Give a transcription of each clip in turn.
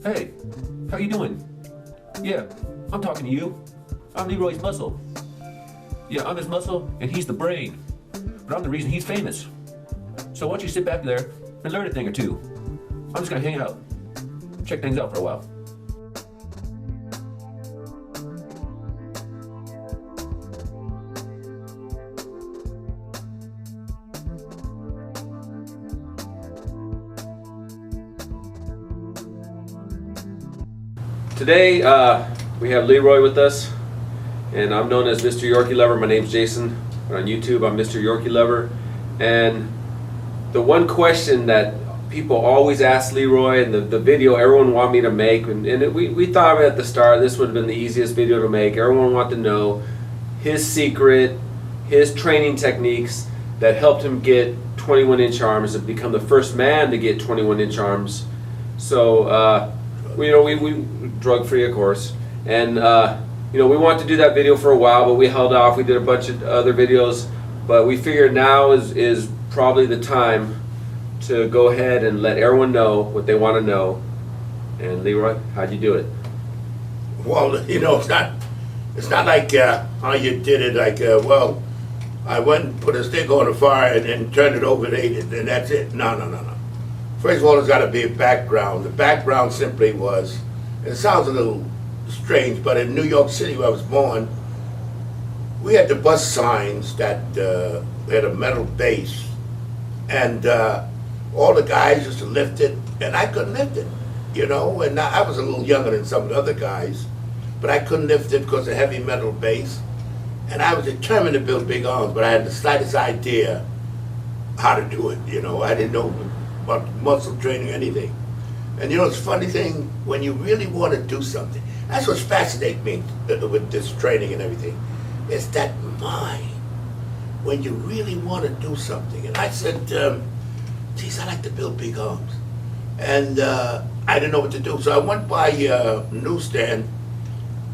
Hey, how you doing? Yeah, I'm talking to you. I'm Leroy's muscle. Yeah, I'm his muscle, and he's the brain. But I'm the reason he's famous. So why don't you sit back there and learn a thing or two? I'm just gonna hang out, check things out for a while. Today we have Leroy with us, and I'm known as Mr. Yorkie Lover. My name's Jason, but on YouTube I'm Mr. Yorkie Lover. And the one question that people always ask Leroy, and the video everyone wanted me to make, we thought of it at the start, this would have been the easiest video to make. Everyone wanted to know his secret, his training techniques that helped him get 21-inch arms and become the first man to get 21-inch arms. So we drug-free, of course, and we wanted to do that video for a while, but we held off. We did a bunch of other videos, but we figured now is probably the time to go ahead and let everyone know what they want to know. And Leroy, how'd you do it? Well, it's not like how you did it. Like, I went and put a stick on the fire and then turned it over and ate it, and that's it. No. First of all, there's got to be a background. The background simply was, it sounds a little strange, but in New York City where I was born, we had the bus signs that had a metal base, and all the guys used to lift it, and I couldn't lift it, and I was a little younger than some of the other guys, but I couldn't lift it because of the heavy metal base, and I was determined to build big arms, but I had the slightest idea how to do it, I didn't know about muscle training or anything. And it's a funny thing, when you really want to do something, that's what's fascinating me with this training and everything, it's that mind, when you really want to do something. And I said, geez, I like to build big arms. And I didn't know what to do. So I went by a newsstand,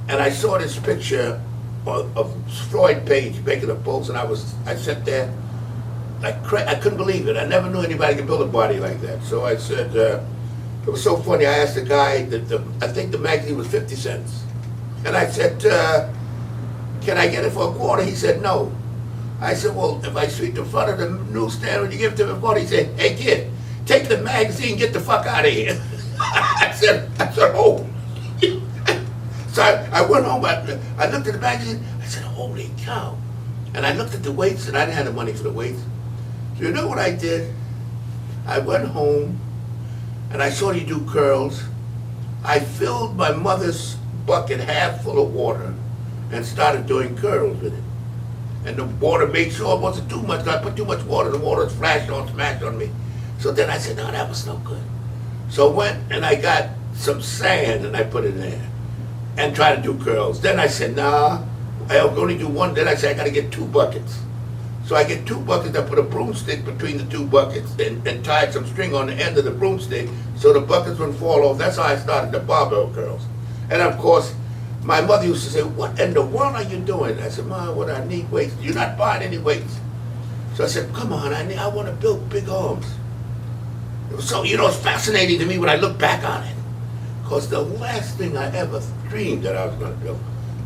and I saw this picture of Floyd Page making a pose, and I sat there, I couldn't believe it. I never knew anybody could build a body like that. So I said, it was so funny. I asked the guy I think the magazine was 50 cents. And I said, can I get it for a quarter? He said, no. I said, well, if I sweep the front of the newsstand, when you give it to me a quarter, he said, hey kid, take the magazine, get the fuck out of here. I said, oh. So I went home, I looked at the magazine, I said, holy cow. And I looked at the weights, and I didn't have the money for the weights. So you know what I did? I went home, and I saw you do curls. I filled my mother's bucket half full of water and started doing curls with it. And the water made sure it wasn't too much. I put too much water, the water smashed on me. So then I said, no, that was no good. So I went and I got some sand and I put it in there and tried to do curls. Then I said, nah, I'll only do one. Then I said, I gotta get 2 buckets. So I get 2 buckets, I put a broomstick between the 2 buckets and tied some string on the end of the broomstick so the buckets wouldn't fall off. That's how I started the barbell curls. And of course, my mother used to say, what in the world are you doing? I said, Mom, what, I need weights. You're not buying any weights. So I said, come on, I want to build big arms. It was so, it's fascinating to me when I look back on it. Because the last thing I ever dreamed that I was going to build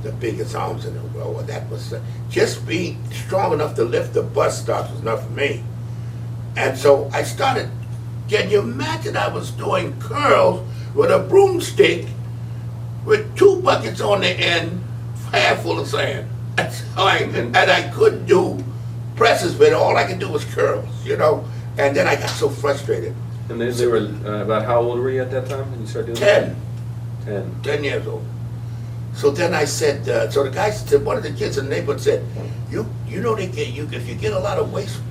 the biggest arms in the world. Well, that was just being strong enough to lift the bus stops was enough for me. And so I started, can you imagine I was doing curls with a broomstick with 2 buckets on the end, half full of sand. That's how and I couldn't do presses with it. All I could do was curls, And then I got so frustrated. And they were about how old were you at that time when you started doing 10. that? 10 years old. So then I said, so the guy said, one of the kids in the neighborhood said, you know they get you if you get a lot of waste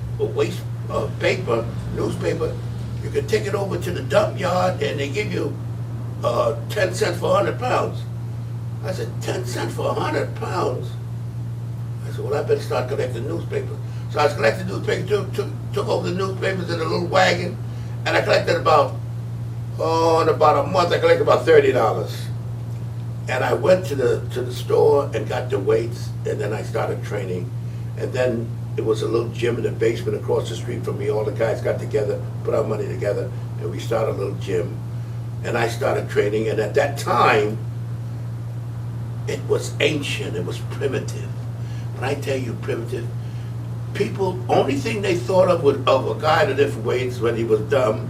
paper, newspaper, you can take it over to the dump yard and they give you 10 cents for 100 pounds. I said, 10 cents for 100 pounds? I said, well, I better start collecting newspapers. So I was collecting newspapers, took over the newspapers in a little wagon, and I collected in about a month, I collected about $30. And I went to the store and got the weights, and then I started training. And then it was a little gym in the basement across the street from me. All the guys got together, put our money together, and we started a little gym. and I started training, and at that time, it was ancient, it was primitive. When I tell you primitive, people, only thing they thought of was of a guy that lifted weights when he was dumb,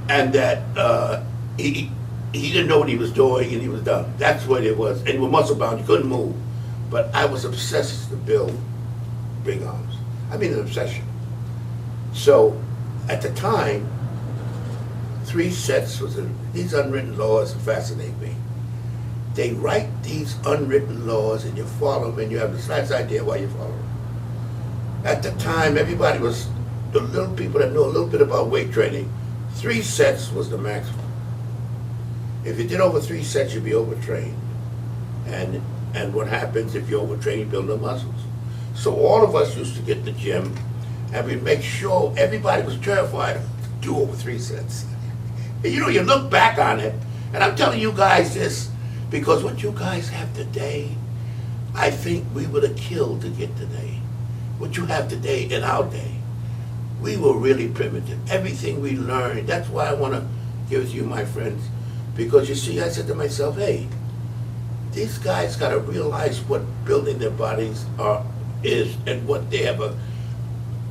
and that he didn't know what he was doing, and he was dumb. That's what it was. And you were muscle bound, you couldn't move. But I was obsessed to build big arms. I mean, an obsession. So, at the time, 3 sets was these unwritten laws fascinate me. They write these unwritten laws, and you follow them, and you have the slightest idea why you follow them. At the time, everybody was, the little people that know a little bit about weight training, 3 sets was the maximum. If you did over 3 sets, you'd be overtrained. And what happens if you overtrain, you build no muscles. So all of us used to get in the gym, and we'd make sure everybody was terrified to do over 3 sets. And you know, you look back on it, and I'm telling you guys this, because what you guys have today, I think we would have killed to get today. What you have today in our day, we were really primitive. Everything we learned, that's why I want to give it to you, my friends, because you see, I said to myself, hey, these guys got to realize what building their bodies is, and what they have,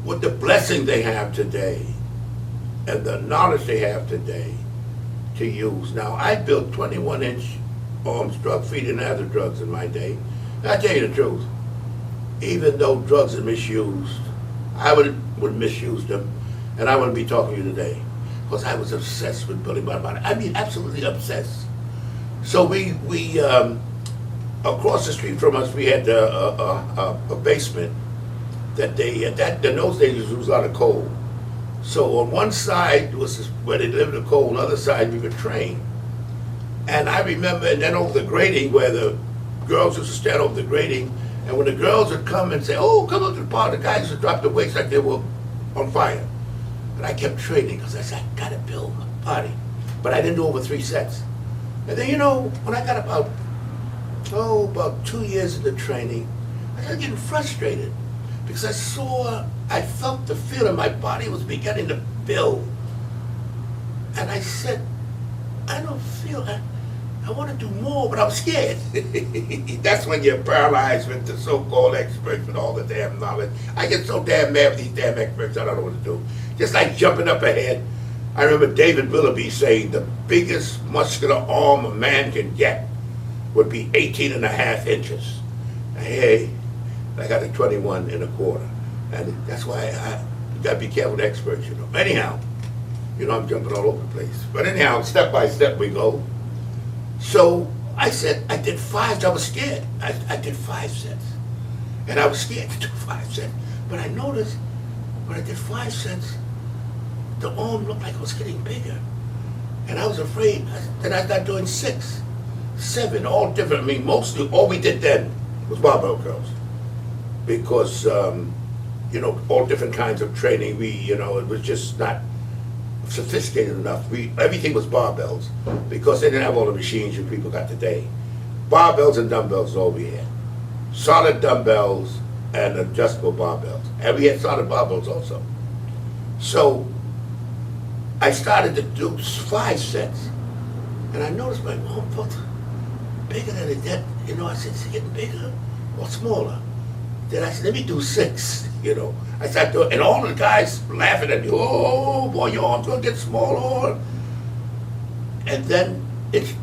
what the blessing they have today, and the knowledge they have today to use. Now, I built 21-inch arms, drug-free, didn't have the drugs in my day. And I tell you the truth, even though drugs are misused, I would misuse them, and I wouldn't be talking to you today, because I was obsessed with building my body. I mean, absolutely obsessed. So we across the street from us, we had a basement that in those days there was a lot of coal. So on one side was where they lived in the coal, on the other side we would train. And I remember, and then over the grating where the girls used to stand over the grating, and when the girls would come and say, oh, come up to the bar, the guys would drop the weights like they were on fire. And I kept training because I said, I gotta build my body. But I didn't do over 3 sets. And then, you know, when I got about 2 years into training, I started getting frustrated because I felt the feeling my body was beginning to build. And I said, I don't feel, I want to do more, but I'm scared. That's when you're paralyzed with the so-called experts with all the damn knowledge. I get so damn mad with these damn experts, I don't know what to do. Just like jumping up ahead. I remember David Willoughby saying the biggest muscular arm a man can get would be 18.5 inches. Hey, I got a 21.25. And that's why you gotta be careful with experts, you know. Anyhow, you know, I'm jumping all over the place. But anyhow, step by step we go. So I said, I did 5, I was scared. I did 5 sets. And I was scared to do 5 sets. But I noticed when I did 5 sets, the arm looked like it was getting bigger. And I was afraid. Then I started doing 6, 7, all different. I mean, mostly all we did then was barbell curls. Because, you know, all different kinds of training. You know, it was just not sophisticated enough. Everything was barbells because they didn't have all the machines you people got today. Barbells and dumbbells is all we had. Solid dumbbells and adjustable barbells. And we had solid barbells also. So I started to do 5 sets, and I noticed my arm felt bigger than it did. You know, I said, is it getting bigger or smaller? Then I said, let me do 6, you know. I started doing, and all the guys laughing at me, oh boy, your arm's gonna get smaller. And then it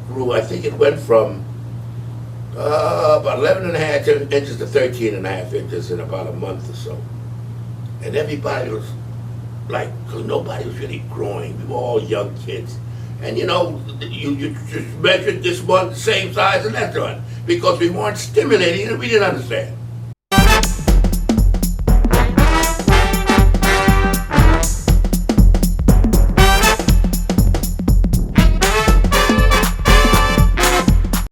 grew, I think it went from about 11.5 inches to 13.5 inches in about a month or so. And everybody was like, because nobody was really growing, we were all young kids. And you know, you just measured this one the same size as that one, because we weren't stimulating it, we didn't understand.